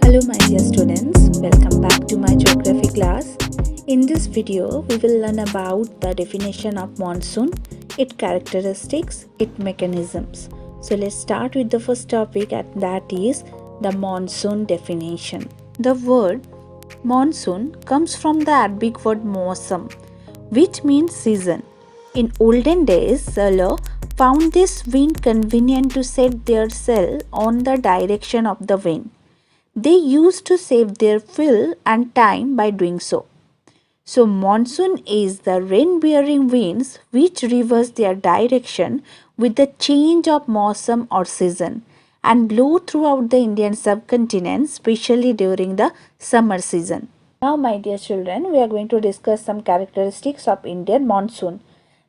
Hello my dear students, welcome back to my geography class. In this video, we will learn about the definition of monsoon, its characteristics, its mechanisms. So let's start with the first topic, and that is the monsoon definition. The word monsoon comes from the Arabic word mawsam, which means season. In olden days, sailors found this wind convenient to set their sail on the direction of the wind. They used to save their fuel and time by doing so. So, monsoon is the rain bearing winds which reverse their direction with the change of mawsam or season and blow throughout the Indian subcontinent, especially during the summer season. Now, my dear children, we are going to discuss some characteristics of Indian monsoon.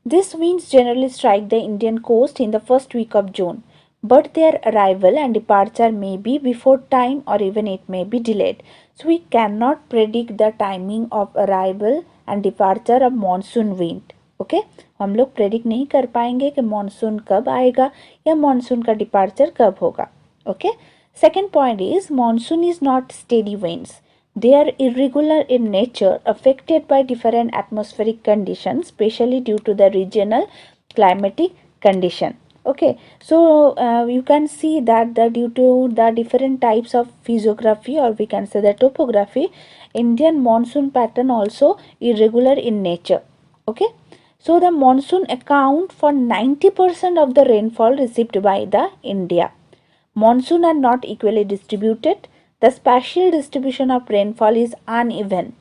These winds generally strike the Indian coast in the first week of June, but their arrival and departure may be before time or even it may be delayed. So we cannot predict the timing of arrival and departure of monsoon wind. Okay हम लोग predict नहीं कर पाएंगे कि monsoon कब आएगा या monsoon का डिपार्चर कब होगा. Okay second point is monsoon is not steady winds. They are irregular in nature, affected by different atmospheric conditions, especially due to the regional climatic condition. Okay, so you can see that due to the different types of physiography, or we can say the topography, Indian monsoon pattern also irregular in nature. Okay, so the monsoon account for 90% of the rainfall received by the India. Monsoon are not equally distributed. The spatial distribution of rainfall is uneven.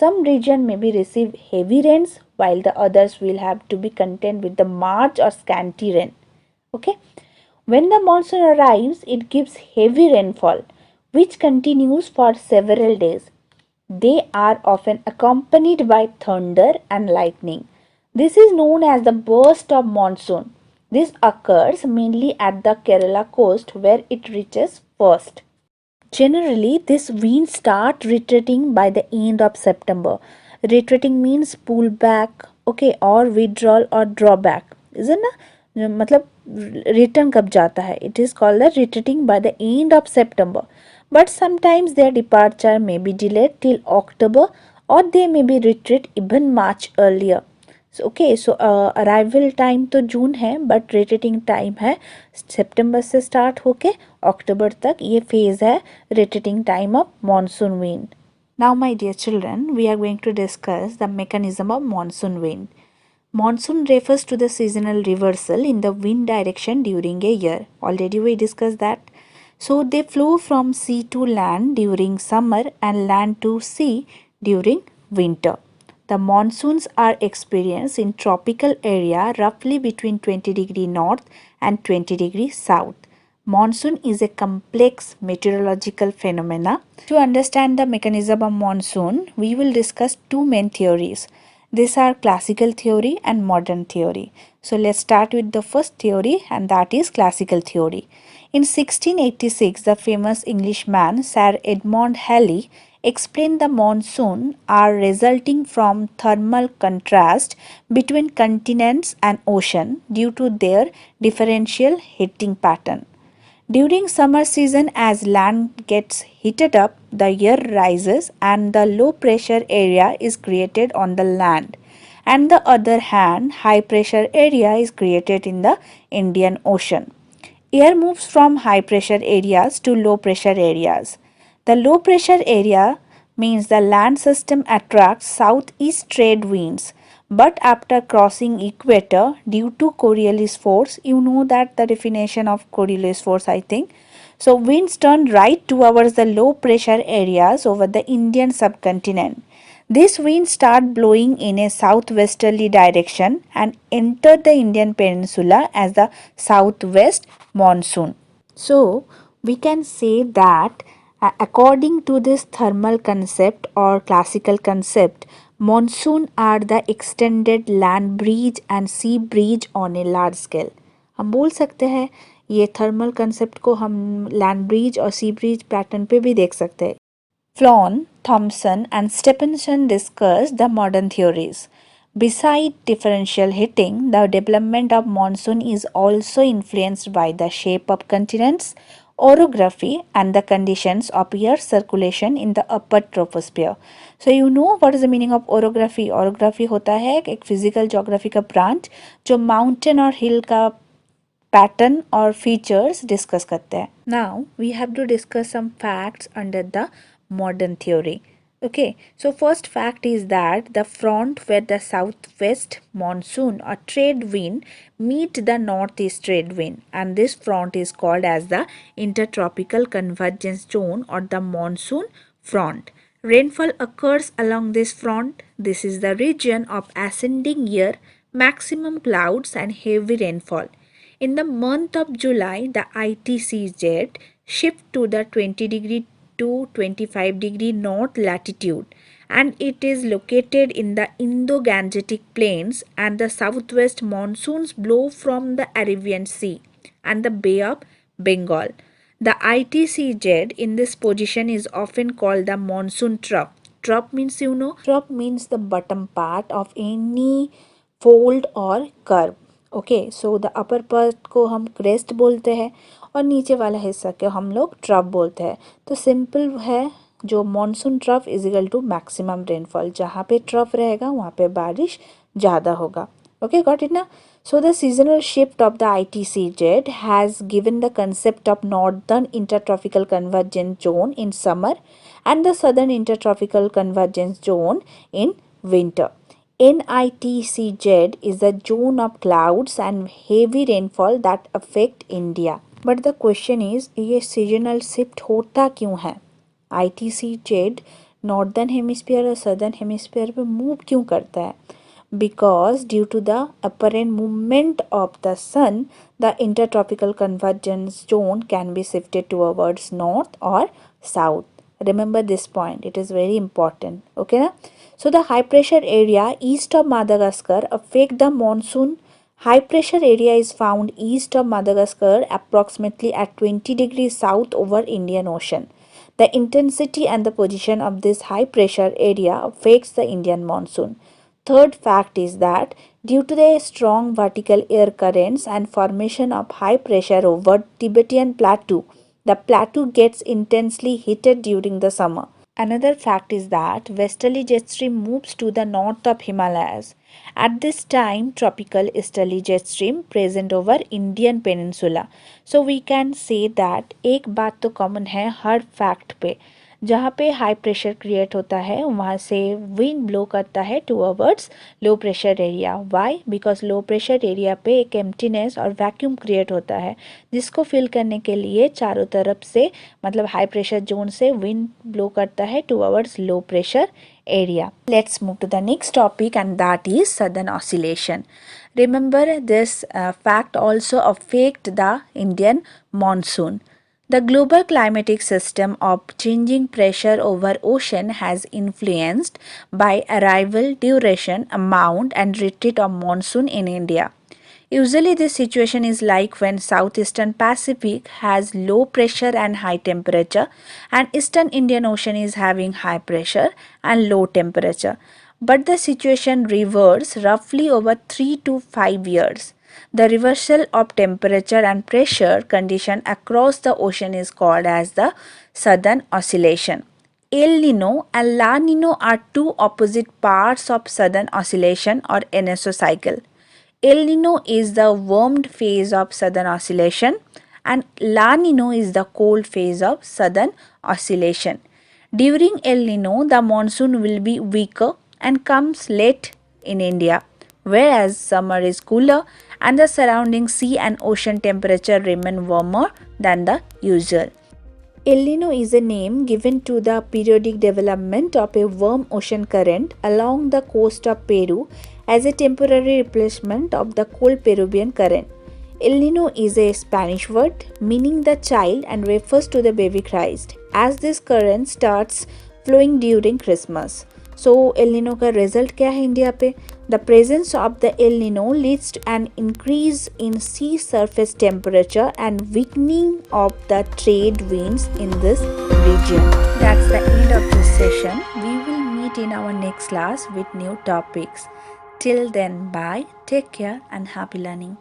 Some region may be receive heavy rains while the others will have to be content with the marge or scanty rain. Okay, when the monsoon arrives, it gives heavy rainfall which continues for several days. They are often accompanied by thunder and lightning. This is known as the burst of monsoon. This occurs mainly at the Kerala coast where it reaches first. Generally, this winds start retreating by the end of September. Retreating means pull back, okay, or withdrawal or drawback. Isn't it? मतलब return कब जाता है. It is called the retreating by the end of September. But sometimes their departure may be delayed till October, or they may be retreat even much earlier. So, okay, so arrival time तो जून है, but retreating time है सितंबर से start होके अक्टूबर तक. ये phase है retreating time of monsoon wind. Now my dear children, we are going to discuss the mechanism of monsoon wind. Monsoon refers to the seasonal reversal in the wind direction during a year. Already we discussed that. So they flow from sea to land during summer and land to sea during winter. The monsoons are experienced in tropical area roughly between 20 degree north and 20 degree south. Monsoon is a complex meteorological phenomena. To understand the mechanism of monsoon, we will discuss two main theories. These are classical theory and modern theory. So let's start with the first theory, and that is classical theory. In 1686, the famous Englishman Sir Edmund Halley explained the monsoon are resulting from thermal contrast between continents and ocean due to their differential heating pattern. During summer season, as land gets heated up, the air rises and the low pressure area is created on the land. And the other hand, high pressure area is created in the Indian Ocean. Air moves from high pressure areas to low pressure areas. The low pressure area means the land system attracts southeast trade winds. But after crossing equator, due to Coriolis force, you know that the definition of Coriolis force, I think. So winds turn right towards the low pressure areas over the Indian subcontinent. These winds start blowing in a southwesterly direction and enter the Indian peninsula as the southwest monsoon. So we can say that according to this thermal concept or classical concept, monsoon are the extended land breeze and sea breeze on a large scale. हम बोल सकते हैं ये thermal concept को हम land breeze और sea breeze pattern पे भी देख सकते हैं. Flown, Thomson and Stephenson discussed the modern theories. Beside differential heating, the development of monsoon is also influenced by the shape of continents, orography and the conditions of air circulation in the upper troposphere. So you know what is the meaning of orography? Orography होता है एक physical geography का branch जो mountain और hill का pattern or features discuss करते हैं. Now we have to discuss some facts under the modern theory. Okay, so first fact is that the front where the southwest monsoon or trade wind meet the northeast trade wind, and this front is called as the intertropical convergence zone or the monsoon front. Rainfall occurs along this front. This is the region of ascending air, maximum clouds and heavy rainfall. In the month of July, the ITCZ shift to the 20° to 25° north latitude, and it is located in the Indo-Gangetic plains, and the southwest monsoons blow from the Arabian Sea and the Bay of Bengal. The ITCZ in this position is often called the monsoon trough. Trough means you know, trough means the bottom part of any fold or curve. Okay so the upper part को हम crest बोलते हैं और नीचे वाला हिस्सा को हम लोग ट्रफ बोलते हैं. तो सिंपल है जो monsoon trough is equal to maximum rainfall. जहाँ पे ट्रफ रहेगा वहाँ पे बारिश ज़्यादा होगा. ओके गॉट इट ना. So the seasonal shift of the ITCZ has given the concept of northern intertropical convergence zone in summer and the southern intertropical convergence zone in winter. NITCZ is a zone of clouds and heavy rainfall that affect India. But the question is, ये seasonal shift होता क्यों है? ITCZ northern hemisphere और southern hemisphere पे move क्यों करता है? Because due to the apparent movement of the sun, the intertropical convergence zone can be shifted towards north or south. Remember this point, it is very important. Okay na? So the high pressure area east of Madagascar affect the monsoon. High pressure area is found east of Madagascar approximately at 20 degrees south over Indian Ocean. The intensity and the position of this high pressure area affects the Indian monsoon. Third fact is that due to the strong vertical air currents and formation of high pressure over Tibetan plateau, the plateau gets intensely heated during the summer. Another fact is that westerly jet stream moves to the north of Himalayas. At this time, tropical easterly jet stream present over Indian peninsula. So we can say that एक बात तो common है हर fact पे. जहाँ पे high pressure create होता है वहाँ से विंड ब्लो करता है towards low pressure area. Why? Because low pressure area पे एक एम्प्टीनेस और वैक्यूम क्रिएट होता है जिसको फिल करने के लिए चारों तरफ से मतलब हाई प्रेशर जोन से विंड ब्लो करता है towards low pressure area. Let's move to the next topic, and that is southern oscillation. Remember this fact also affect the Indian monsoon. The global climatic system of changing pressure over ocean has influenced by arrival, duration, amount and retreat of monsoon in India. Usually this situation is like when southeastern Pacific has low pressure and high temperature and eastern Indian Ocean is having high pressure and low temperature. But the situation reverses roughly over 3 to 5 years. The reversal of temperature and pressure condition across the ocean is called as the southern oscillation. El Nino and La Nino are two opposite parts of southern oscillation or NSO cycle. El Nino is the warmed phase of southern oscillation and La Nino is the cold phase of southern oscillation. During El Nino, the monsoon will be weaker and comes late in India, whereas summer is cooler and the surrounding sea and ocean temperature remain warmer than the usual. El Nino is a name given to the periodic development of a warm ocean current along the coast of Peru as a temporary replacement of the cold Peruvian current. El Nino is a Spanish word meaning the child and refers to the baby Christ, as this current starts flowing during Christmas. So El Nino का result क्या है India पे? The presence of the El Nino leads to an increase in sea surface temperature and weakening of the trade winds in this region. That's the end of this session. We will meet in our next class with new topics. Till then, bye, take care and happy learning.